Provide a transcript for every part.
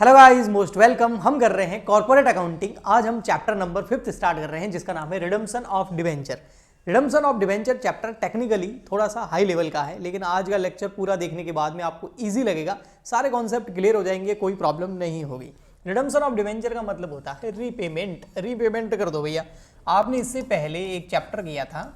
Hello guys, most welcome. हम कर रहे हैं कॉर्पोरेट अकाउंटिंग। आज हम चैप्टर नंबर 5 स्टार्ट कर रहे हैं जिसका नाम है redemption of debenture. Redemption of debenture chapter technically थोड़ा सा हाई लेवल का है, लेकिन आज का लेक्चर पूरा देखने के बाद में आपको इजी लगेगा, सारे कॉन्सेप्ट क्लियर हो जाएंगे, कोई प्रॉब्लम नहीं होगी। रिडम्पशन ऑफ डिवेंचर का मतलब होता है रीपेमेंट। रीपेमेंट कर दो भैया। आपने इससे पहले एक चैप्टर किया था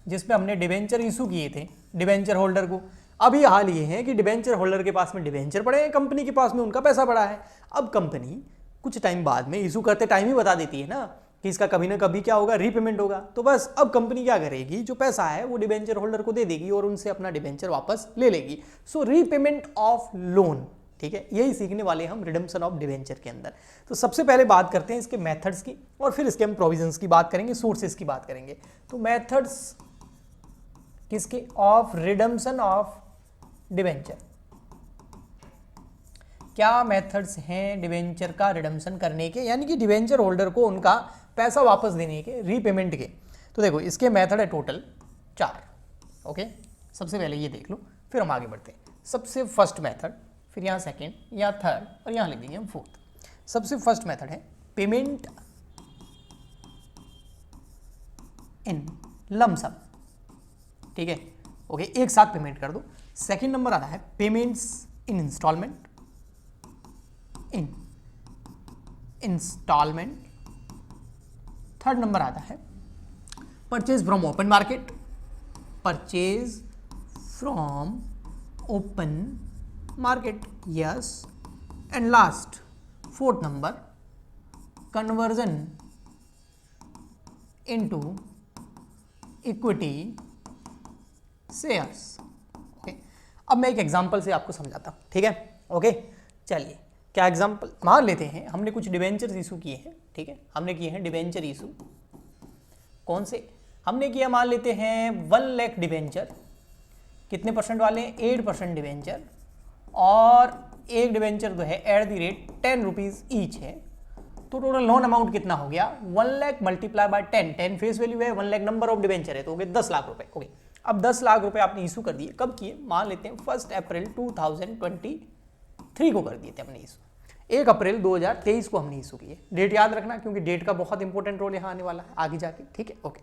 जिसमें हमने डिवेंचर इशू किए थे डिवेंचर होल्डर को। अभी हाल ये है कि डिवेंचर होल्डर के पास में डिवेंचर पड़े हैं, कंपनी के पास में उनका पैसा पड़ा है। अब कंपनी कुछ टाइम बाद में इशू करते टाइम ही बता देती है ना कि इसका कभी ना कभी क्या होगा, रीपेमेंट होगा। तो बस अब कंपनी क्या करेगी, जो पैसा है वो डिवेंचर होल्डर को दे देगी और उनसे अपना डिवेंचर वापस ले लेगी। सो रीपेमेंट ऑफ लोन, ठीक है, यही सीखने वाले हम रिडम्पशन ऑफ डिवेंचर के अंदर। तो सबसे पहले बात करते हैं इसके मेथड्स की और फिर इसके हम प्रोविजंस की बात करेंगे, सोर्सेस की बात करेंगे। तो मेथड्स किसके, ऑफ रिडम्पशन ऑफ डिवेंचर। क्या मेथड्स हैं डिवेंचर का रिडम्पशन करने के, यानी कि डिवेंचर होल्डर को उनका पैसा वापस देने के, रीपेमेंट के। तो देखो इसके मेथड है टोटल 4। ओके, सबसे पहले ये देख लो, फिर हम आगे बढ़ते हैं। सबसे फर्स्ट मेथड, फिर यहाँ सेकेंड, यहाँ थर्ड और यहाँ लिख देंगे हम फोर्थ। सबसे फर्स्ट मेथड है पेमेंट इन लमसम, ठीक है। ओके, एक साथ पेमेंट कर दो। सेकेंड नंबर आता है payments in instalment, in instalment. Third number आता है purchase from open market, purchase from open market, yes. And last fourth number conversion into equity shares. Okay, अब मैं एक एग्जांपल से आपको समझाता हूं, ठीक है। ओके, चलिए क्या एग्जांपल मान लेते हैं। हमने कुछ डिवेंचर इशू किए हैं, ठीक है, हमने किए हैं डिवेंचर इशू। कौन से हमने किया, मान लेते हैं 1 लाख डिवेंचर। कितने परसेंट वाले, 8% डिवेंचर। और एक डिवेंचर जो है at the rate 10 rupees each है। तो टोटल लोन अमाउंट कितना हो गया, 1 lakh multiply by 10 face value है, 1 लाख नंबर ऑफ डिवेंचर है, तो हो गए 10 लाख रुपए। ओके, अब 10 लाख रुपए आपने इशू कर दिए। कब किए, मान लेते हैं 1 अप्रैल 2023 को कर दिए थे हमने इशू। 1 अप्रैल 2023 को हमने इशू किए। डेट याद रखना क्योंकि डेट का बहुत इंपॉर्टेंट रोल यहाँ आने वाला है आगे जाके, ठीक है। ओके,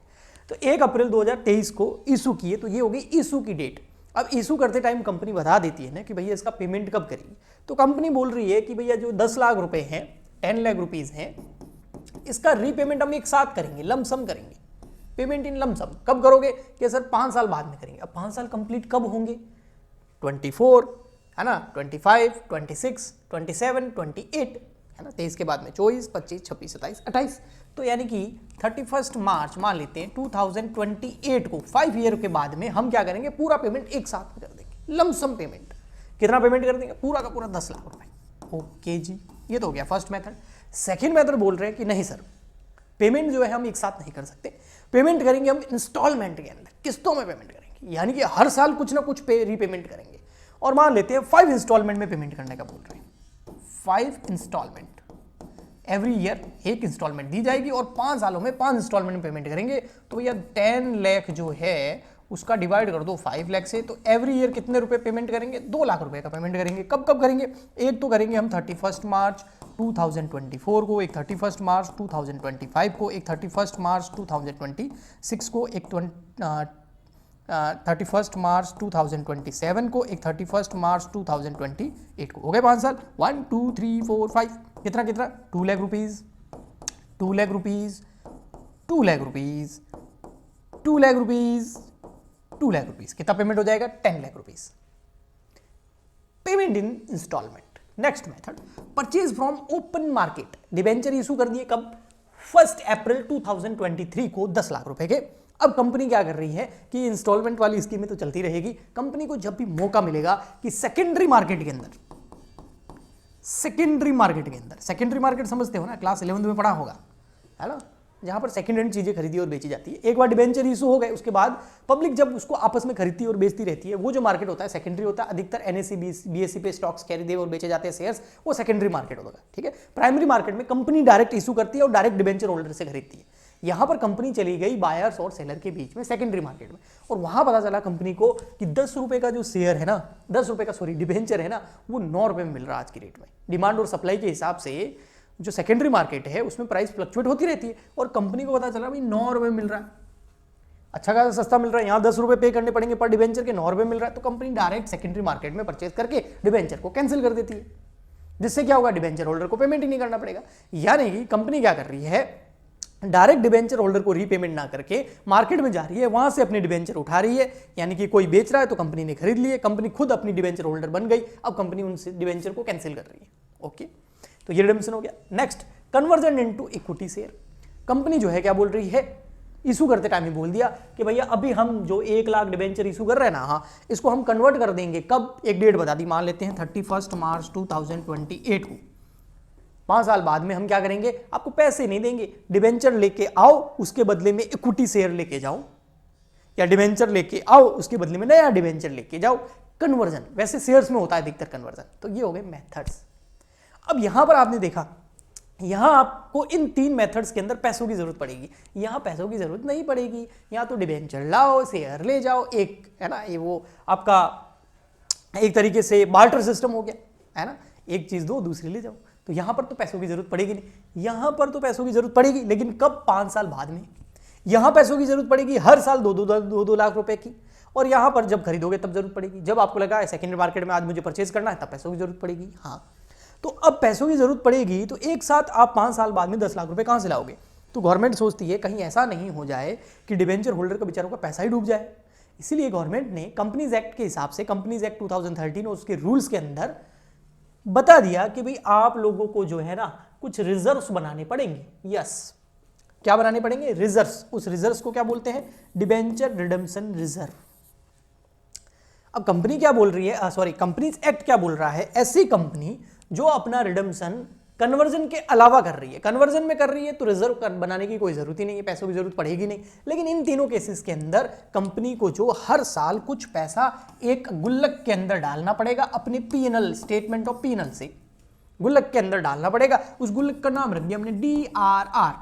तो 1 अप्रैल 2023 को इशू किए, तो ये हो गई इशू की डेट। अब इशू करते टाइम कंपनी बता देती है ना कि भैया इसका पेमेंट कब करेगी। तो कंपनी बोल रही है कि भैया जो 10 लाख रुपए हैं, 10 लाख रुपीज हैं, इसका रीपेमेंट हम एक साथ करेंगे, लमसम करेंगे। पेमेंट इन लमसम कब करोगे कि सर 5 साल बाद में करेंगे। अब 5 साल कंप्लीट कब होंगे, 24 है ना, 25, 26, 27, 28 है ना, 23 के बाद में 24, 25, 26, 27, 28। तो यानी कि 31 मार्च मान लेते हैं 2028 को, 5 ईयर के बाद में हम क्या करेंगे, पूरा पेमेंट एक साथ में कर देंगे, लमसम पेमेंट। कितना पेमेंट कर देंगे, पूरा का पूरा 10 लाख रुपए। ओके जी, ये तो हो गया फर्स्ट मेथड। सेकेंड मेथड बोल रहे हैं कि नहीं सर, पेमेंट जो है हम एक साथ नहीं कर सकते, पेमेंट करेंगे हम इंस्टॉलमेंट के अंदर, किस्तों में पेमेंट करेंगे, यानी कि हर साल कुछ ना कुछ पे रीपेमेंट करेंगे। और मान लेते हैं 5 इंस्टॉलमेंट में पेमेंट करने का बोल रहे हैं। 5 इंस्टॉलमेंट, एवरी ईयर एक इंस्टॉलमेंट दी जाएगी और 5 सालों में 5 इंस्टॉलमेंट में पेमेंट करेंगे। तो भैया 10 लाख जो है उसका डिवाइड कर दो 5 लाख से, तो एवरी ईयर कितने रुपए पेमेंट करेंगे, 2 लाख रुपए का पेमेंट करेंगे। कब कब करेंगे, एक तो करेंगे हम 31 मार्च 2024 को, एक 31 मार्च 2025 को, एक 31 मार्च 2026 को, एक 31 मार्च 2027 को, एक 31 मार्च 2028 को। हो गए 5 साल। 1 2 3 4 5, कितना कितना, 2 lakh rupees, 2 lakh rupees, 2 lakh rupees, 2 lakh rupees, 2 lakh rupees. कितना पेमेंट हो जाएगा, 10 lakh rupees. Payment in instalment. Next method purchase from open market. Debenture issue कर दिए कब, 1 अप्रैल 2023 को 10 लाख रुपए के। अब कंपनी क्या कर रही है कि इंस्टॉलमेंट वाली स्कीमें तो चलती रहेगी, कंपनी को जब भी मौका मिलेगा कि सेकेंडरी मार्केट के अंदर, सेकेंडरी मार्केट समझते हो ना, क्लास 11th में पढ़ा होगा है ना, जहां पर सेकेंड हैंड चीजें खरीदी और बेची जाती है। एक बार डिवेंचर इशू हो गए उसके बाद पब्लिक जब उसको आपस में खरीदती और बेचती रहती है, वो जो मार्केट होता है सेकेंडरी होता है। अधिकतर एनएससी बीएससी पे स्टॉक्स खरीदे और बेचे जाते हैं शेयर्स, वो सेकेंडरी मार्केट होगा, ठीक है। प्राइमरी मार्केट में कंपनी डायरेक्ट इशू करती है और डायरेक्ट डिवेंचर होल्डर से खरीदती है। यहां पर कंपनी चली गई बायर्स और सेलर के बीच में सेकेंडरी मार्केट में, और वहां पता चला कंपनी को कि 10 रुपए का जो शेयर है ना, 10 रुपए का सॉरी डिबेंचर है ना, वो 9 रुपए में मिल रहा है आज की रेट में। डिमांड और सप्लाई के हिसाब से जो सेकेंडरी मार्केट है उसमें प्राइस फ्लक्चुएट होती रहती है, और कंपनी को पता चला भाई 9 रुपए मिल रहा है, अच्छा खासा सस्ता मिल रहा है, यहाँ 10 रुपए पे करने पड़ेंगे पर डिबेंचर के, 9 रुपए मिल रहा है, तो कंपनी डायरेक्ट सेकेंडरी मार्केट में परचेज करके डिबेंचर को कैंसिल कर देती है, जिससे क्या होगा, डिबेंचर होल्डर को पेमेंट ही नहीं करना पड़ेगा। यानी कि कंपनी क्या कर रही है, डायरेक्ट डिबेंचर होल्डर को रीपेमेंट ना करके मार्केट में जा रही है, वहां से अपने डिबेंचर उठा रही है, यानी कि कोई बेच रहा है तो कंपनी ने खरीद लिए, कंपनी खुद अपनी डिबेंचर होल्डर बन गई, अब कंपनी उन डिबेंचर को कैंसिल कर रही है। ओके, तो ये रिडेम्पशन हो गया। Next, conversion into equity share. Company जो है क्या बोल रही है, इशू करते टाइम ही बोल दिया कि भैया अभी हम जो 1 लाख डिबेंचर इशू कर रहे हैं ना, हाँ इसको हम कन्वर्ट कर देंगे, कब, एक डेट बता दी, मान लेते हैं 31 मार्च 2028 को, 5 साल बाद में हम क्या करेंगे, आपको पैसे नहीं देंगे, डिबेंचर लेके आओ, उसके बदले में इक्विटी शेयर लेके जाओ, या डिबेंचर लेके आओ उसके बदले में नया डिबेंचर लेके जाओ। कन्वर्जन वैसे शेयर्स में होता है अधिकतर कन्वर्जन। तो ये हो गए मेथड्स। अब यहां पर आपने देखा, यहां आपको इन 3 मेथड्स के अंदर पैसों की जरूरत पड़ेगी, यहां पैसों की जरूरत नहीं पड़ेगी, यहां तो डिबेंचर लाओ, शेयर ले जाओ, एक है ना, ये वो आपका एक तरीके से बार्टर सिस्टम हो गया है ना, एक चीज दो दूसरी ले जाओ। तो यहां पर तो पैसों की जरूरत पड़ेगी नहीं, यहां पर तो पैसों की जरूरत पड़ेगी, लेकिन कब, 5 साल बाद में। यहां पैसों की जरूरत पड़ेगी हर साल 2-2 लाख रुपए की, और यहां पर जब खरीदोगे तब जरूरत पड़ेगी, जब आपको लगा है सेकेंडरी मार्केट में आज मुझे परचेज करना है तब पैसों की जरूरत पड़ेगी। हाँ, तो अब पैसों की जरूरत पड़ेगी, तो एक साथ आप 5 साल बाद में 10 लाख रुपए कहां से लाओगे। तो गवर्नमेंट सोचती है कहीं ऐसा नहीं हो जाए कि डिबेंचर होल्डर का बेचारों का पैसा ही डूब जाए, इसीलिए गवर्नमेंट ने कंपनीज एक्ट के हिसाब से, कंपनीज एक्ट 2013 और उसके रूल्स के अंदर बता दिया कि भाई आप लोगों को जो है ना कुछ रिजर्व्स बनाने पड़ेंगे। यस, क्या बनाने पड़ेंगे, रिजर्व्स। उस रिजर्व्स को क्या बोलते हैं, डिबेंचर रिडेम्पशन रिजर्व। अब कंपनी क्या बोल रही है, सॉरी कंपनीज एक्ट क्या बोल रहा है, ऐसी कंपनी जो अपना रिडेम्पशन कन्वर्जन के अलावा कर रही है, कन्वर्जन में कर रही है तो रिजर्व बनाने की कोई जरूरत ही नहीं है, पैसों की जरूरत पड़ेगी नहीं। लेकिन इन तीनों केसेस के अंदर कंपनी को जो हर साल कुछ पैसा एक गुल्लक के अंदर डालना पड़ेगा, अपने पीएनएल, स्टेटमेंट ऑफ पीएनएल से गुल्लक के अंदर डालना पड़ेगा। उस गुल्लक का नाम रख दिया हमने DRR।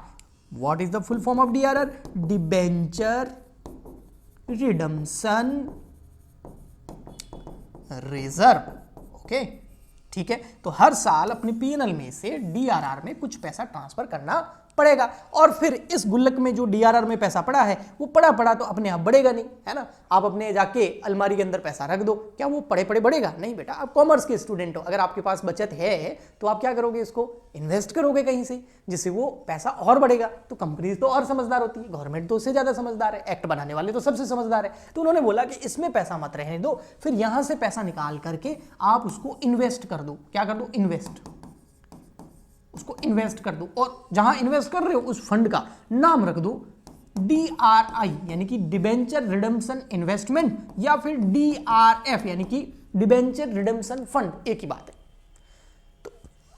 What is the full form of DRR, debenture redemption reserve. Okay, ठीक है, तो हर साल अपने पीएनएल में से DRR में कुछ पैसा ट्रांसफर करना पड़ेगा, और फिर इस गुल्लक में जो DRR में पैसा पड़ा है वो पड़ा तो अपने आप बढ़ेगा नहीं, है ना। आप अपने जाके अलमारी के अंदर पैसा रख दो, क्या वो पड़े बढ़ेगा नहीं बेटा। आप कॉमर्स के स्टूडेंट हो, अगर आपके पास बचत है तो आप क्या करोगे, इसको इन्वेस्ट करोगे कहीं से, जिससे वो पैसा और बढ़ेगा। तो कंपनी तो और समझदार होती है, गवर्नमेंट तो उससे ज्यादा समझदार है, एक्ट बनाने वाले तो सबसे समझदार है। तो उन्होंने बोला कि इसमें पैसा मत रहने दो, फिर यहां से पैसा निकाल करके आप उसको इन्वेस्ट कर दो। क्या कर दो, इन्वेस्ट, उसको इन्वेस्ट कर दो, और जहां इन्वेस्ट कर रहे हो उस फंड का नाम रख दो DRI, यानी कि डिबेंचर रिडेम्पशन इन्वेस्टमेंट, या फिर DRF यानी कि डिबेंचर रिडेम्पशन फंड, एक ही बात है। तो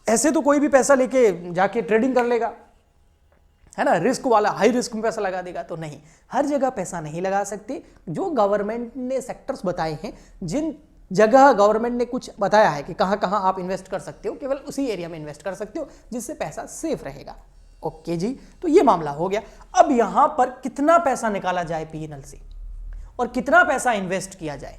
ऐसे तो कोई भी पैसा लेके जाके ट्रेडिंग कर लेगा, है ना, रिस्क वाला, हाई रिस्क में पैसा लगा देगा, तो नहीं, हर जगह पैसा नहीं लगा सकते। जो गवर्नमेंट ने सेक्टर्स बताए हैं, जिन जगह गवर्नमेंट ने कुछ बताया है कि कहां कहां आप इन्वेस्ट कर सकते हो, केवल उसी एरिया में इन्वेस्ट कर सकते हो जिससे पैसा सेफ रहेगा। ओके जी, तो ये मामला हो गया। अब यहां पर कितना पैसा निकाला जाए पीएनएल से और कितना पैसा इन्वेस्ट किया जाए।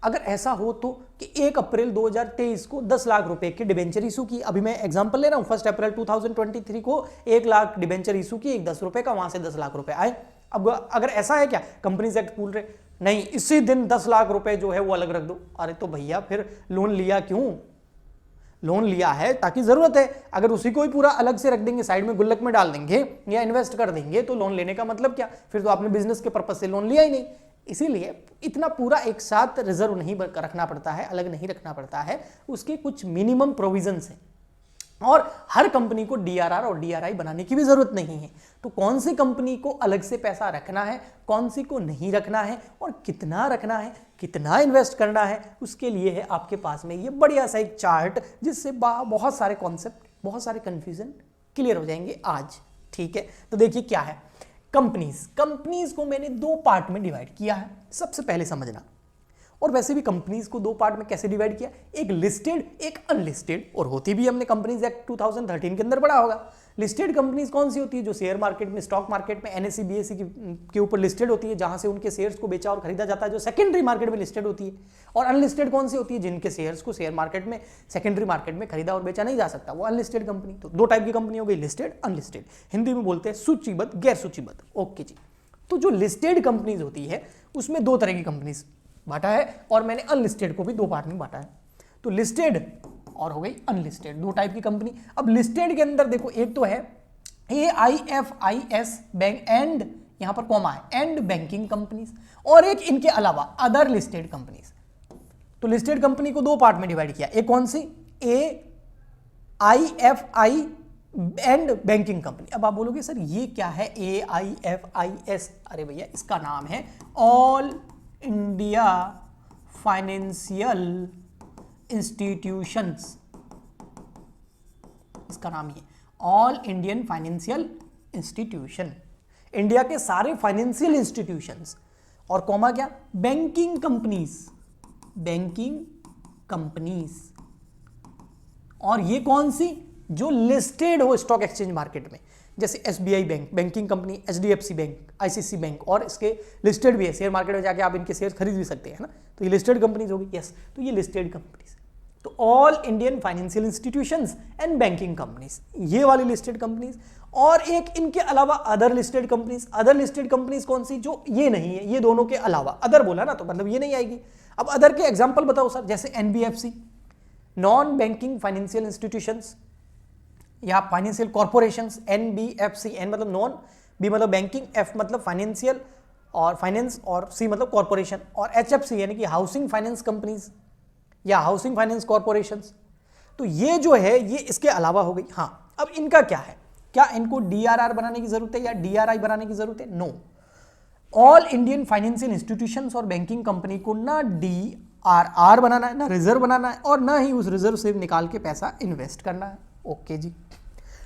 अगर ऐसा हो तो कि 1 अप्रैल 2023 को 10 लाख रुपए की डिबेंचर इशू की, अभी मैं एग्जांपल ले रहा हूं, 1 अप्रैल 2023 को 1 लाख डिबेंचर इशू की, 10 रुपए का, वहां से 10 लाख रुपए आए। अब अगर ऐसा है, क्या कंपनीज एक्ट बोल रहे नहीं इसी दिन 10 लाख रुपए जो है वो अलग रख दो, अरे तो भैया फिर लोन लिया क्यों, लोन लिया है ताकि जरूरत है, अगर उसी को ही पूरा अलग से रख देंगे, साइड में गुल्लक में डाल देंगे या इन्वेस्ट कर देंगे, तो लोन लेने का मतलब क्या, फिर तो आपने बिजनेस के पर्पज से लोन लिया ही नहीं। इसीलिए इतना पूरा एक साथ रिजर्व नहीं रखना पड़ता है, अलग नहीं रखना पड़ता है, उसके कुछ मिनिमम प्रोविजंस हैं, और हर कंपनी को DRR और DRI बनाने की भी जरूरत नहीं है। तो कौन सी कंपनी को अलग से पैसा रखना है, कौन सी को नहीं रखना है, और कितना रखना है, कितना इन्वेस्ट करना है, उसके लिए है आपके पास में ये बढ़िया सा एक चार्ट, जिससे बहुत सारे कॉन्सेप्ट, बहुत सारे कंफ्यूजन क्लियर हो जाएंगे आज। ठीक है, तो देखिए क्या है, कंपनीज को मैंने 2 पार्ट में डिवाइड किया है। सबसे पहले समझना, और वैसे भी कंपनीज को दो पार्ट में कैसे डिवाइड किया, एक लिस्टेड एक अनलिस्टेड, और होती भी हमने कंपनीज एक्ट 2013 के अंदर पढ़ा होगा। लिस्टेड कंपनीज कौन सी होती है, जो शेयर मार्केट में, स्टॉक मार्केट में NSE BSE के ऊपर लिस्टेड होती है, जहां से उनके शेयर्स को बेचा और खरीदा जाता है, जो सेकेंडरी मार्केट में लिस्टेड होती है। और अनलिस्टेड कौन सी होती है, जिनके शेयर्स को शेयर मार्केट में, सेकेंडरी मार्केट में खरीदा और बेचा नहीं जा सकता, वो अनलिस्टेड कंपनी। तो दो टाइप की कंपनी हो गई, लिस्टेड अनलिस्टेड, हिंदी में बोलते हैं सूचीबद्ध गैर सूचीबद्ध। ओके जी। तो जो लिस्टेड कंपनीज होती है उसमें दो तरह की कंपनीज बांटा है, और मैंने अनलिस्टेड को भी दो पार्ट में बांटा है। तो लिस्टेड और हो गई अनलिस्टेड, दो टाइप की कंपनी। अब लिस्टेड के अंदर देखो, एक तो है AIFIS बैंक एंड, यहां पर कॉमा है, एंड बैंकिंग कंपनीज, और एक इनके अलावा अदर लिस्टेड कंपनीज। तो लिस्टेड कंपनी को दो पार्ट में डिवाइड किया, एक कौन सी, AIFI एंड बैंकिंग कंपनी। अब आप बोलोगे सर ये क्या है AIFIS, अरे भैया इसका नाम है ऑल इंडिया फाइनेंशियल इंस्टीट्यूशंस, इसका नाम ही all Indian financial institution, India के सारे फाइनेंशियल इंस्टीट्यूशंस, और कॉमा क्या, बैंकिंग कंपनीज, बैंकिंग कंपनीज। और ये कौन सी, जो लिस्टेड हो स्टॉक एक्सचेंज मार्केट में, जैसे SBI bank banking company, HDFC bank, ICICI bank, और इसके लिस्टेड भी है, शेयर मार्केट में जाके आप इनके शेयर खरीद भी सकते हैं ना, तो ये लिस्टेड कंपनीज होगी। यस, तो ये लिस्टेड कंपनीज, तो all Indian financial institutions and banking companies, ये वाली लिस्टेड कंपनीज। और एक इनके अलावा other listed companies. Other listed companies कौन सी, जो ये नहीं है, ये दोनों के अलावा, अदर बोला ना तो मतलब ये नहीं आएगी। अब अदर के एग्जांपल बताओ सर, जैसे NBFC, non banking financial institutions, या फाइनेंशियल कॉर्पोरेशंस। NBFC, N मतलब नॉन, B मतलब बैंकिंग, F मतलब फाइनेंशियल और फाइनेंस, और C मतलब कॉर्पोरेशन, और HFC यानी कि हाउसिंग फाइनेंस कंपनीज या हाउसिंग फाइनेंस कॉर्पोरेशंस। तो ये जो है ये इसके अलावा हो गई। हाँ, अब इनका क्या है, क्या इनको DRR बनाने की जरूरत है या DRI बनाने की जरूरत है? No, all Indian financial institutions और बैंकिंग कंपनी को ना DRR बनाना है, ना रिजर्व बनाना है, और ना ही उस रिजर्व से निकाल के पैसा इन्वेस्ट करना है। ओके जी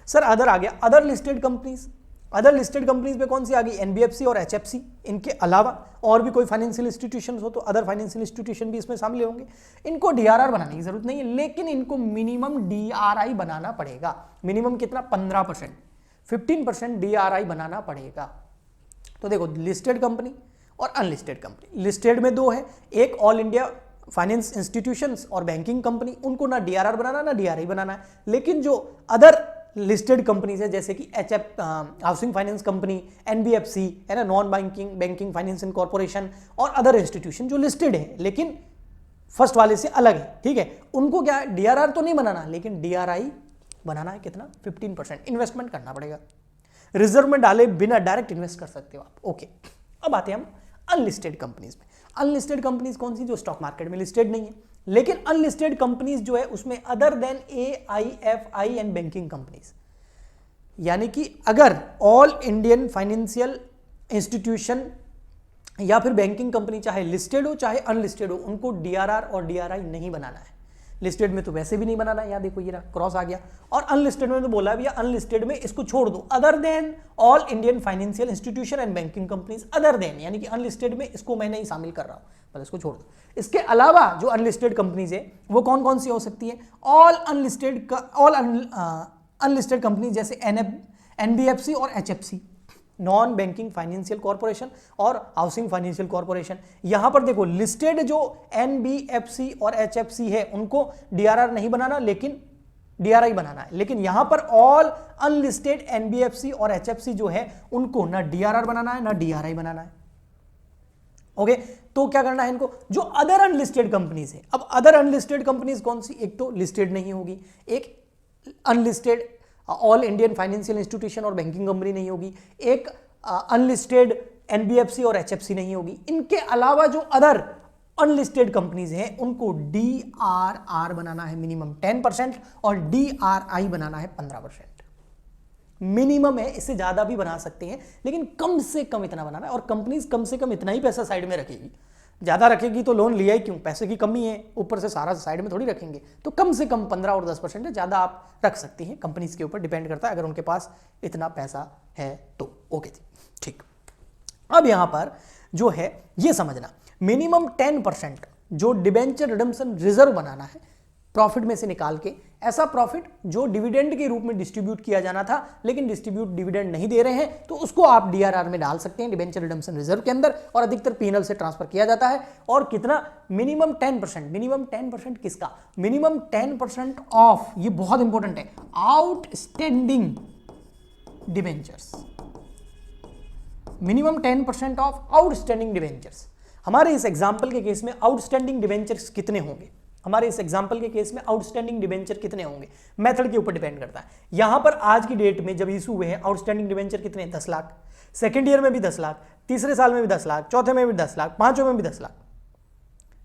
सर, अदर आ गया, other listed companies. Other listed companies में कौन सी आ गई, NBFC और HFC। इनके अलावा और भी कोई फाइनेंशियल इंस्टीट्यूशन हो तो अदर फाइनेंशियल इंस्टीट्यूशन भी इसमें शामिल होंगे। इनको DRR बनाने की जरूरत नहीं है, लेकिन इनको मिनिमम DRI बनाना पड़ेगा। मिनिमम कितना, 15%, 15% DRI बनाना पड़ेगा। तो देखो, लिस्टेड कंपनी और अनलिस्टेड कंपनी, लिस्टेड में दो है, एक ऑल इंडिया फाइनेंस इंस्टीट्यूशंस और बैंकिंग कंपनी, उनको ना DRR बनाना ना DRI बनाना है। लेकिन जो अदर लिस्टेड कंपनीज है, जैसे कि हाउसिंग फाइनेंस कंपनी, NBFC है ना, नॉन बैंकिंग फाइनेंशियल कॉर्पोरेशन, और अदर इंस्टीट्यूशन जो लिस्टेड है लेकिन फर्स्ट वाले से अलग है, ठीक है, उनको क्या है, DRR तो नहीं बनाना, लेकिन DRI बनाना है। कितना, 15% इन्वेस्टमेंट करना पड़ेगा। रिजर्व में डाले बिना डायरेक्ट इन्वेस्ट कर सकते हो आप। ओके, अब आते हैं हम अनलिस्टेड कंपनीज में। अनलिस्टेड कंपनीज कौन सी, जो स्टॉक मार्केट में लिस्टेड नहीं है, लेकिन अनलिस्टेड कंपनीज जो है उसमें other than AIFI and banking companies, यानी कि अगर ऑल इंडियन फाइनेंशियल इंस्टीट्यूशन या फिर बैंकिंग कंपनी चाहे लिस्टेड हो चाहे अनलिस्टेड हो, उनको DRR और DRI नहीं बनाना है। लिस्टेड में तो वैसे भी नहीं बनाना है, यहाँ देखो ये क्रॉस आ गया, और अनलिस्टेड में तो बोला भी अनलिस्टेड में इसको छोड़ दो, other than all Indian financial institution and banking companies, other than यानी कि अनलिस्टेड में इसको मैं नहीं शामिल कर रहा हूं, मतलब इसको छोड़ दो। इसके अलावा जो अनलिस्टेड कंपनीज है वो कौन कौन सी हो सकती है, ऑल अनलिस्टेड कंपनीज जैसे NBFC और HFC, non banking financial corporation और हाउसिंग फाइनेंशियल कॉर्पोरेशन। यहां पर देखो, लिस्टेड जो NBFC और HFC है उनको DRR नहीं बनाना, लेकिन DRI बनाना है। लेकिन यहां पर ऑल अनलिस्टेड NBFC और HFC जो है उनको ना DRR बनाना है ना DRI बनाना है। ओके, तो क्या करना है इनको, जो अदर अनलिस्टेड कंपनीज है। अब अदर अनलिस्टेड कंपनीज कौन सी, एक तो लिस्टेड नहीं होगी, एक unlisted all Indian financial institution और बैंकिंग कंपनी नहीं होगी, एक अनलिस्टेड NBFC और HFC नहीं होगी। इनके अलावा जो अदर अनलिस्टेड कंपनीज हैं उनको DRR बनाना है मिनिमम 10% और DRI बनाना है 15%। मिनिमम है, इससे ज्यादा भी बना सकते हैं, लेकिन कम से कम इतना बनाना है। और कंपनीज कम से कम इतना ही पैसा साइड में रखेगी, ज्यादा रखेगी तो लोन लिया ही क्यों, पैसे की कमी है, ऊपर से सारा साइड में थोड़ी रखेंगे। तो कम से कम 15 और 10% है, ज्यादा आप रख सकती हैं, कंपनीज के ऊपर डिपेंड करता है, अगर उनके पास इतना पैसा है तो। ओके जी, ठीक। अब यहां पर जो है ये समझना, मिनिमम 10% जो डिबेंचर रिडम्पशन रिजर्व बनाना है प्रॉफिट में से निकाल के, ऐसा प्रॉफिट जो डिविडेंड के रूप में डिस्ट्रीब्यूट किया जाना था लेकिन डिस्ट्रीब्यूट डिविडेंड नहीं दे रहे हैं, तो उसको आप डीआरआर में डाल सकते हैं, डिबेंचर रिडम्पशन रिजर्व के अंदर, और अधिकतर पीएनएल से ट्रांसफर किया जाता है। और कितना? मिनिमम 10%। मिनिमम 10% किसका? मिनिमम 10% ऑफ, ये बहुत इंपॉर्टेंट है, outstanding debentures. Minimum 10% of outstanding debentures. हमारे इस एग्जाम्पल के केस में आउटस्टैंडिंग डिबेंचर्स कितने होंगे? हमारे इस एग्जाम्पल के केस में आउटस्टैंडिंग डिबेंचर कितने होंगे? मेथड के ऊपर डिपेंड करता है। यहां पर आज की डेट में जब इशू हुए हैं आउटस्टैंडिंग डिबेंचर कितने? 10 लाख। सेकेंड ईयर में भी 10 लाख, तीसरे साल में भी 10 लाख, चौथे में भी 10 लाख, पांचों में भी 10 लाख।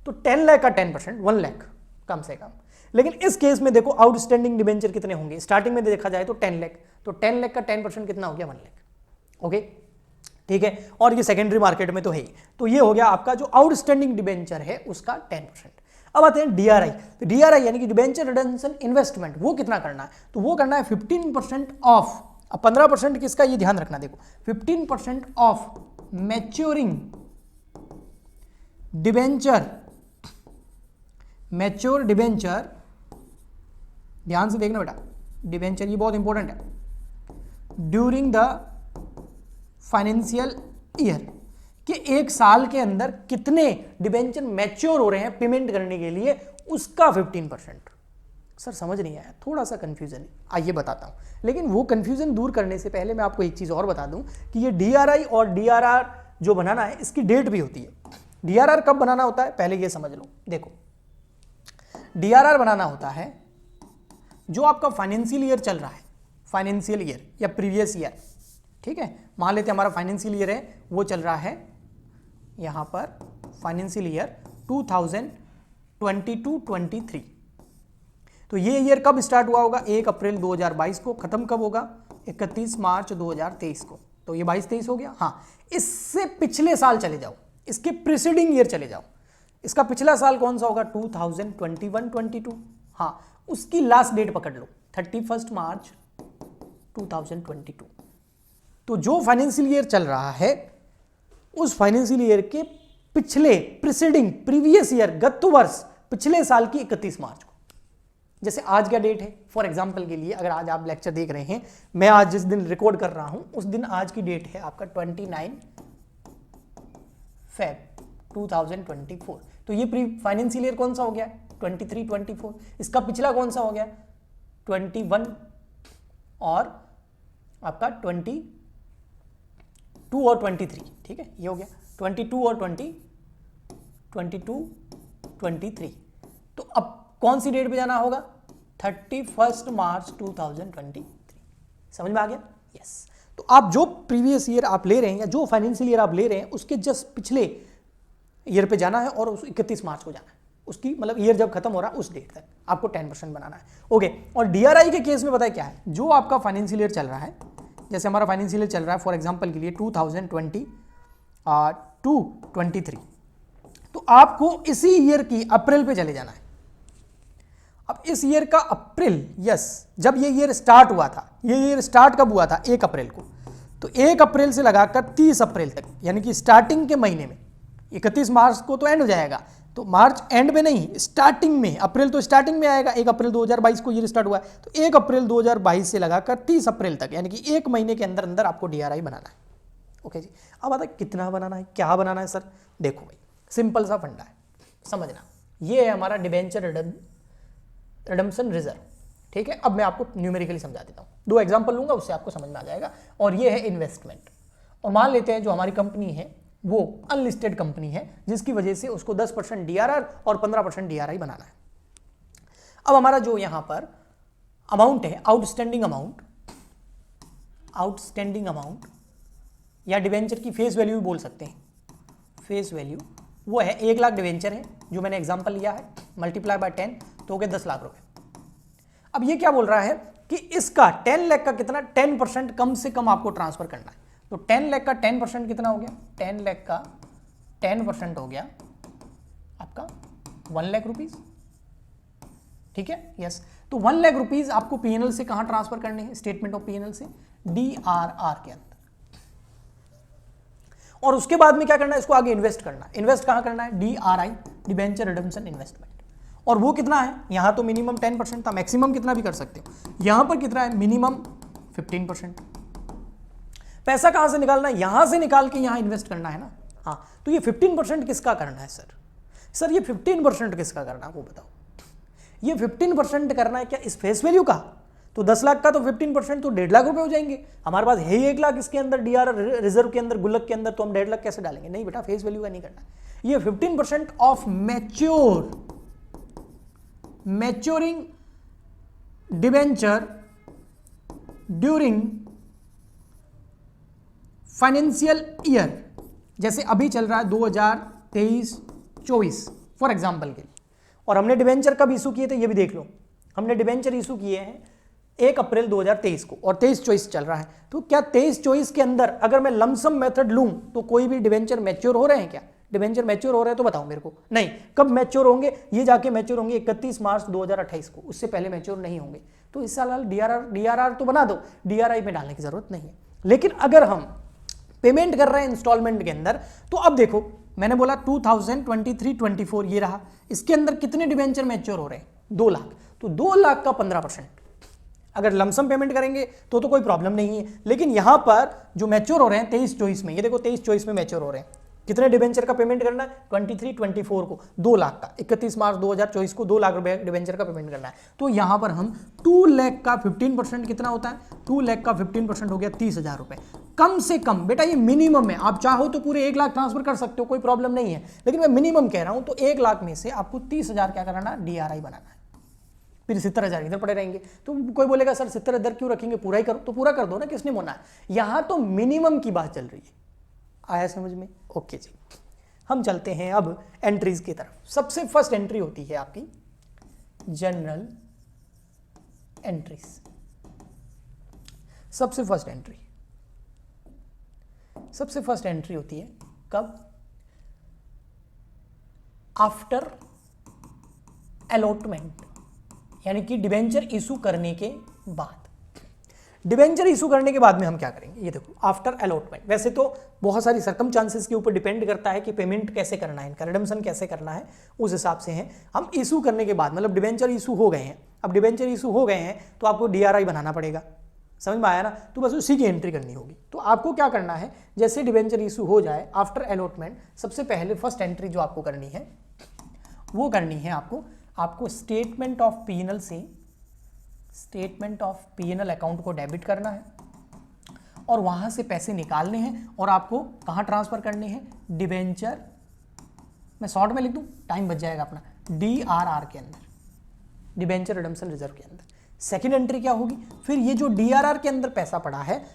तो 10 लाख का 10% 1 लाख कम से कम। लेकिन इस केस में देखो आउटस्टैंडिंग डिबेंचर कितने होंगे? स्टार्टिंग में देखा जाए तो 10 लाख, तो 10 लाख का 10% कितना हो गया? 1 लाख। ओके, ठीक है। और ये सेकेंडरी मार्केट में तो है ही। तो ये हो गया आपका जो आउटस्टैंडिंग डिबेंचर है उसका 10%। अब आते हैं डीआरआई। तो डीआरआई यानी कि डिबेंचर रिडम्पशन इन्वेस्टमेंट, वो कितना करना है? तो वो करना है 15% ऑफ। अब 15% किसका, ये ध्यान रखना, देखो 15% of maturing debenture, mature debenture, ध्यान से देखना बेटा, डिबेंचर ये बहुत इंपॉर्टेंट है, ड्यूरिंग द फाइनेंशियल ईयर, कि एक साल के अंदर कितने डिबेंचर मैच्योर हो रहे हैं पेमेंट करने के लिए, उसका 15%। सर समझ नहीं आया, थोड़ा सा कंफ्यूजन है, आइए बताता हूं। लेकिन वो कंफ्यूजन दूर करने से पहले मैं आपको एक चीज और बता दूं कि ये डीआरआई और डीआरआर जो बनाना है इसकी डेट भी होती है। डीआरआर कब बनाना होता है पहले ये समझ लो। देखो डीआरआर बनाना होता है जो आपका फाइनेंशियल ईयर चल रहा है, फाइनेंशियल ईयर या प्रीवियस ईयर, ठीक है। मान लेते हैं हमारा फाइनेंशियल ईयर है वो चल रहा है यहां पर फाइनेंशियल ईयर 2022-23। तो ये ईयर कब स्टार्ट हुआ होगा? 1 अप्रैल 2022 को। खत्म कब होगा? 31 मार्च 2023 को। तो ये 22-23 हो गया। हाँ, इससे पिछले साल चले जाओ, इसके प्रीसीडिंग ईयर चले जाओ। इसका पिछला साल कौन सा होगा? 2021-22। हाँ, उसकी लास्ट डेट पकड़ लो 31 मार्च 2022। तो जो फाइनेंशियल ईयर चल रहा है उस फाइनेंशियल ईयर के पिछले प्रीसीडिंग प्रीवियस ईयर, गत वर्ष पिछले साल की 31 मार्च को। जैसे आज का डेट है फॉर एग्जांपल के लिए, अगर आज आप लेक्चर देख रहे हैं, मैं आज जिस दिन रिकॉर्ड कर रहा हूं उस दिन आज की डेट है आपका 29 फेब 2024। तो ये प्री फाइनेंशियल ईयर कौन सा हो गया? 23-24। इसका पिछला कौन सा हो गया? 21 और आपका 22 और 23, ठीक है, ये हो गया 22 और 23। तो अब कौन सी डेट पे जाना होगा? 31 मार्च 2023। समझ में आ गया? यस। तो आप जो प्रीवियस ईयर आप ले रहे हैं या जो फाइनेंशियल ईयर आप ले रहे हैं उसके जस्ट पिछले ईयर पे जाना है और उस 31 मार्च को जाना है, उसकी मतलब ईयर जब खत्म हो रहा है उस डेट तक आपको 10% बनाना है। ओके। और डीआरआई के केस में पता है क्या है? जो आपका फाइनेंशियल ईयर चल रहा है, जैसे हमारा फाइनेंशियल ईयर चल रहा है फॉर एग्जांपल के लिए 2022-23, तो आपको इसी ईयर की अप्रैल पे चले जाना है। अब इस ईयर का अप्रैल, यस, जब ये ईयर स्टार्ट हुआ था, ये ईयर स्टार्ट कब हुआ था? 1 अप्रैल को। तो 1 अप्रैल से लगाकर 30 अप्रैल तक, यानी कि स्टार्टिंग के महीने में 31 मार्च को तो एंड हो जाएगा, तो मार्च एंड में नहीं, स्टार्टिंग में, अप्रैल तो स्टार्टिंग में आएगा। 1 अप्रैल 2022 को ये स्टार्ट हुआ है, तो 1 अप्रैल 2022 से लगाकर 30 अप्रैल तक, यानी कि 1 महीने के अंदर अंदर आपको डीआरआई बनाना है। ओके जी। अब आता है कितना बनाना है, क्या बनाना है सर? देखो भाई, सिंपल सा फंडा है, समझना। ये है हमारा डिबेंचर रिडम्पशन रिजर्व, ठीक है। अब मैं आपको न्यूमेरिकली समझा देता हूँ, 2 एग्जाम्पल लूंगा, उससे आपको समझ में आ जाएगा। और ये है इन्वेस्टमेंट। और मान लेते हैं जो हमारी कंपनी है वो अनलिस्टेड कंपनी है, जिसकी वजह से उसको 10% डीआरआर और 15% डीआरआई बनाना है। अब हमारा जो यहां पर अमाउंट है, आउटस्टैंडिंग अमाउंट या डिवेंचर की फेस वैल्यू भी बोल सकते हैं, फेस वैल्यू, वो है 1 लाख डिवेंचर है जो मैंने एग्जांपल लिया है, मल्टीप्लाई बाय 10 तो हो गए 10 लाख रुपए। अब ये क्या बोल रहा है कि इसका 10 लाख का कितना 10% कम से कम आपको ट्रांसफर करना है। तो 10 लाख का 10% कितना हो गया? 10 लाख का 10% हो गया आपका 1 लाख रुपीज, ठीक है, यस। तो 1 लाख रुपीज आपको पीएनएल से कहां ट्रांसफर करने हैं? स्टेटमेंट ऑफ पीएनएल से डीआरआर के अंदर। और उसके बाद में क्या करना है, इसको आगे इन्वेस्ट करना है। इन्वेस्ट कहाँ करना है, DRI, डिबेंचर रिडम्पशन इन्वेस्टमेंट। और वो कितना है, यहां तो मिनिमम 10% था, मैक्सिमम कितना भी कर सकते हो, यहां पर कितना है, मिनिमम 15%। पैसा कहां से निकालना है, यहां से निकाल के यहां इन्वेस्ट करना है ना। हाँ, तो ये 15% किसका करना है सर ये 15% किसका करना है वो बताओ। ये 15% करना है क्या इस फेस वैल्यू का, तो 10 लाख का तो 15% तो 1.5 लाख रुपए हो जाएंगे। हमारे पास है ही 1 लाख इसके अंदर DRR रिजर्व के अंदर, गुल्लक के अंदर, तो हम 1.5 लाख कैसे डालेंगे, नहीं बेटा फेस वैल्यू का नहीं करना। ये 15% of maturing debenture during financial year, जैसे अभी चल रहा है 2023-24 फॉर एग्जाम्पल के लिए, और हमने डिबेंचर कब इशू किए थे ये भी देख लो। हमने डिबेंचर इशू किए हैं 1 अप्रैल 2023 को, और 23-24 चल रहा है। तो क्या 23-24 के अंदर अगर मैं लमसम मेथड लूं तो कोई भी डिबेंचर मैच्योर हो रहे हैं क्या, डिबेंचर मैच्योर हो रहे हैं तो बताओ मेरे को। नहीं, कब मैच्योर होंगे, ये जाके मैच्योर होंगे 31 मार्च 2028 को, उससे पहले मैच्योर नहीं होंगे। तो इस साल DRR तो बना दो, DRI में डालने की जरूरत नहीं है। लेकिन अगर हम पेमेंट कर रहे हैं इंस्टॉलमेंट के अंदर, तो अब देखो मैंने बोला 2023-24 ये रहा, इसके अंदर कितने डिबेंचर मैच्योर हो रहे हैं, 2 लाख। तो 2 लाख का 15% अगर लमसम पेमेंट करेंगे तो कोई प्रॉब्लम नहीं है। लेकिन यहां पर जो मैच्योर हो रहे हैं 23-24 में, ये देखो 23-24 में मैच्योर हो रहे हैं, कितने डिबेंचर का पेमेंट करना है, 23-24 को 2 लाख का, 31 मार्च 2024 को 2 लाख रुपए डिबेंचर का पेमेंट करना है। तो यहां पर हम 2 लाख का 15% कितना होता है, 2 लाख का 15% हो गया 30,000 रुपए। कम से कम बेटा ये मिनिमम है, आप चाहो तो पूरे 1 लाख ट्रांसफर कर सकते हो, कोई प्रॉब्लम नहीं है, लेकिन मैं मिनिमम कह रहा हूं। तो 1 लाख में से आपको 30,000 क्या कराना, DRI बनाना है, फिर 70,000 इधर पड़े रहेंगे। तो कोई बोलेगा सर 70 इधर क्यों रखेंगे, पूरा ही करो, तो पूरा कर दो ना, किसने बोला है, यहां तो मिनिमम की बात चल रही है। आया समझ में, ओके जी। हम चलते हैं अब एंट्रीज की तरफ। सबसे फर्स्ट एंट्री होती है आपकी जनरल एंट्रीज। सबसे फर्स्ट एंट्री होती है कब, आफ्टर अलॉटमेंट, यानी कि डिबेंचर इशू करने के बाद। डिबेंचर इशू करने के बाद में हम क्या करेंगे, ये देखो आफ्टर अलॉटमेंट। वैसे तो बहुत सारी सर्कमस्टांसेस के ऊपर डिपेंड करता है कि पेमेंट कैसे करना है, इनका रिडम्पशन कैसे करना है, उस हिसाब से है। हम इशू करने के बाद, मतलब डिबेंचर इशू हो गए हैं, अब डिबेंचर इशू हो गए हैं तो आपको DRI बनाना पड़ेगा, समझ में आया ना। तो बस उसी की एंट्री करनी होगी। तो आपको क्या करना है, जैसे डिबेंचर इशू हो जाए आफ्टर अलॉटमेंट, सबसे पहले फर्स्ट एंट्री जो आपको करनी है वो करनी है आपको स्टेटमेंट ऑफ P&L से स्टेटमेंट ऑफ P&L अकाउंट को डेबिट करना है, और वहां से पैसे निकालने हैं, और आपको कहां ट्रांसफर करने हैं, डिबेंचर, मैं शॉर्ट में लिख दूं टाइम बच जाएगा अपना, DRR के अंदर, डिबेंचर रिडम्पशन रिजर्व के अंदर। सेकेंड एंट्री क्या होगी, फिर ये जो DRR के अंदर पैसा पड़ा है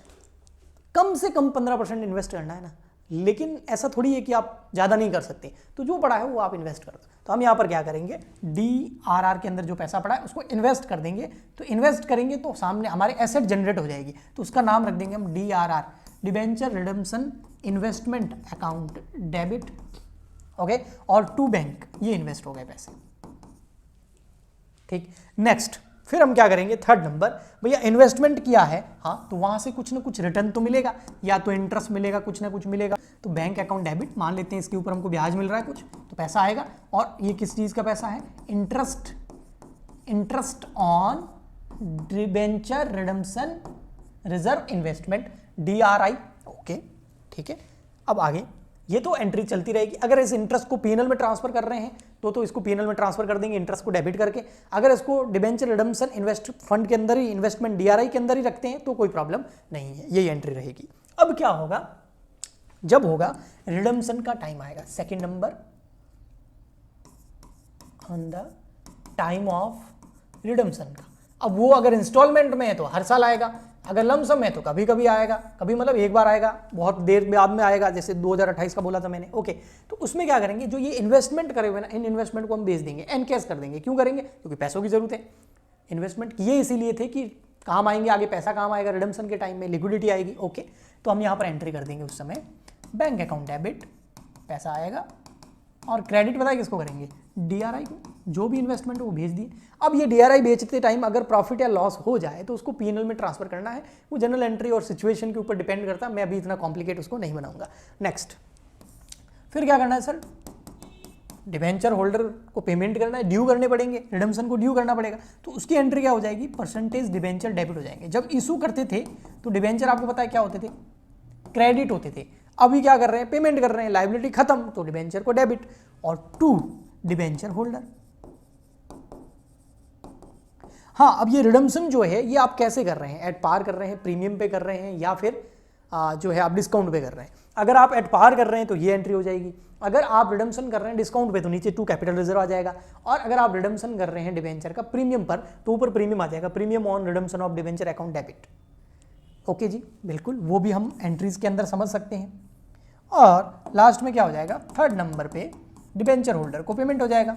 कम से कम 15% इन्वेस्ट करना है ना, लेकिन ऐसा थोड़ी है कि आप ज़्यादा नहीं कर सकते, तो जो पड़ा है वो आप इन्वेस्ट कर दो। तो हम यहाँ पर क्या करेंगे, DRR के अंदर जो पैसा पड़ा है उसको इन्वेस्ट कर देंगे। तो इन्वेस्ट करेंगे तो सामने हमारे एसेट जनरेट हो जाएगी, तो उसका नाम रख देंगे हम DRR, debenture redemption investment account debit, okay, और टू बैंक, ये इन्वेस्ट हो गए पैसे, ठीक। नेक्स्ट फिर हम क्या करेंगे, थर्ड नंबर, भैया इन्वेस्टमेंट किया है, हाँ, तो वहां से कुछ ना कुछ रिटर्न तो मिलेगा, या तो इंटरेस्ट मिलेगा, कुछ ना कुछ मिलेगा। तो बैंक अकाउंट डेबिट, मान लेते हैं इसके ऊपर हमको ब्याज मिल रहा है कुछ, तो पैसा आएगा। और ये किस चीज का पैसा है, interest on debenture redemption reserve investment, DRI, okay, ठीक है। अब आगे ये तो एंट्री चलती रहेगी। अगर इस इंटरेस्ट को P&L में ट्रांसफर कर रहे हैं तो इसको P&L में ट्रांसफर कर देंगे, इंटरेस्ट को डेबिट करके। अगर इसको डिबेंचर रिडम्पशन इन्वेस्ट फंड के अंदर ही, इन्वेस्टमेंट DRI के अंदर ही रखते हैं तो कोई प्रॉब्लम नहीं है, यही एंट्री रहेगी। अब क्या होगा, जब होगा रिडम्पशन का टाइम आएगा, second number on the time of redemption का। अब वो अगर इंस्टॉलमेंट में है तो हर साल आएगा, अगर लमसम है तो कभी कभी आएगा, कभी मतलब एक बार आएगा, बहुत देर बाद में आएगा, जैसे 2028 का बोला था मैंने, ओके। तो उसमें क्या करेंगे, जो ये इन्वेस्टमेंट करे हुए ना, इन इन्वेस्टमेंट को हम बेच देंगे, एनकैश कर देंगे। क्यों करेंगे, क्योंकि पैसों की जरूरत है। इन्वेस्टमेंट किए इसीलिए थे कि काम आएंगे, आगे पैसा काम आएगा, रिडम्पशन के टाइम में लिक्विडिटी आएगी, ओके। तो हम यहाँ पर एंट्री कर देंगे उस समय, बैंक अकाउंट डेबिट, पैसा आएगा, और क्रेडिट पता है किसको करेंगे, DRI को, जो भी इन्वेस्टमेंट वो भेज दिए। अब ये DRI बेचते टाइम अगर प्रॉफिट या लॉस हो जाए तो उसको P&L में ट्रांसफर करना है, वो जनरल एंट्री और सिचुएशन के ऊपर डिपेंड करता है, मैं अभी इतना कॉम्प्लिकेट उसको नहीं बनाऊंगा। नेक्स्ट, फिर क्या करना है सर, डिवेंचर होल्डर को पेमेंट करना है, ड्यू करने पड़ेंगे, रिडम्पशन को ड्यू करना पड़ेगा, तो उसकी एंट्री क्या हो जाएगी, परसेंटेज डिवेंचर डेबिट हो जाएंगे। जब इशू करते थे तो डिवेंचर आपको पता है क्या होते थे, क्रेडिट होते थे। अभी क्या कर रहे हैं, पेमेंट कर रहे हैं, लायबिलिटी खत्म तो डिवेंचर को डेबिट। और 2 डिवेंचर होल्डर। हाँ, अब ये रिडम्पशन जो है ये आप कैसे कर रहे हैं, एट पार कर रहे हैं, प्रीमियम पे कर रहे हैं, या फिर जो है आप डिस्काउंट पे कर रहे हैं। अगर आप एट पार कर रहे हैं तो ये एंट्री हो जाएगी, अगर आप रिडम्पशन कर रहे हैं डिस्काउंट पे तो नीचे 2 कैपिटल रिजर्व आ जाएगा, और अगर आप रिडम्पशन कर रहे हैं डिवेंचर का प्रीमियम पर तो ऊपर प्रीमियम आ जाएगा, premium on redemption of debenture account debit. Okay ji, बिल्कुल, वो भी हम एंट्रीज के अंदर समझ सकते हैं। और लास्ट में क्या हो जाएगा, 3rd नंबर पे डिवेंचर होल्डर को पेमेंट हो जाएगा,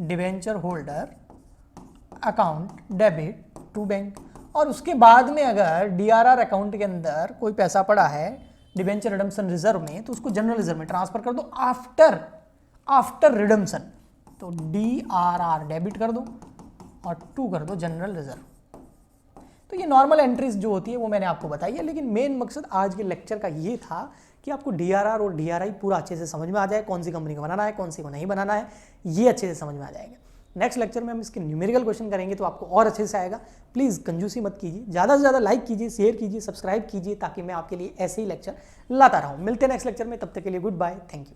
debenture holder account debit to bank. और उसके बाद में अगर DRR अकाउंट के अंदर कोई पैसा पड़ा है डिवेंचर रिडम्पशन रिजर्व में तो उसको जनरल रिजर्व में ट्रांसफर कर दो आफ्टर रिडम्पशन, तो DRR डेबिट कर दो और 2 कर दो जनरल रिजर्व। तो ये नॉर्मल एंट्रीज जो होती है वो मैंने आपको बताई है, लेकिन मेन मकसद आज के लेक्चर का ये था कि आपको DRR और DRI पूरा अच्छे से समझ में आ जाए, कौन सी कंपनी को बनाना है, कौन सी को नहीं बनाना है, ये अच्छे से समझ में आ जाएगा। नेक्स्ट लेक्चर में हम इसके न्यूमेरिकल क्वेश्चन करेंगे तो आपको और अच्छे से आएगा। प्लीज़ कंजूसी मत कीजिए, ज़्यादा से ज़्यादा लाइक कीजिए, शेयर कीजिए, सब्सक्राइब कीजिए, ताकि मैं आपके लिए ऐसे ही लेक्चर लाता रहूँ। मिलते हैं नेक्स्ट लेक्चर में, तब तक के लिए गुड बाय, थैंक यू।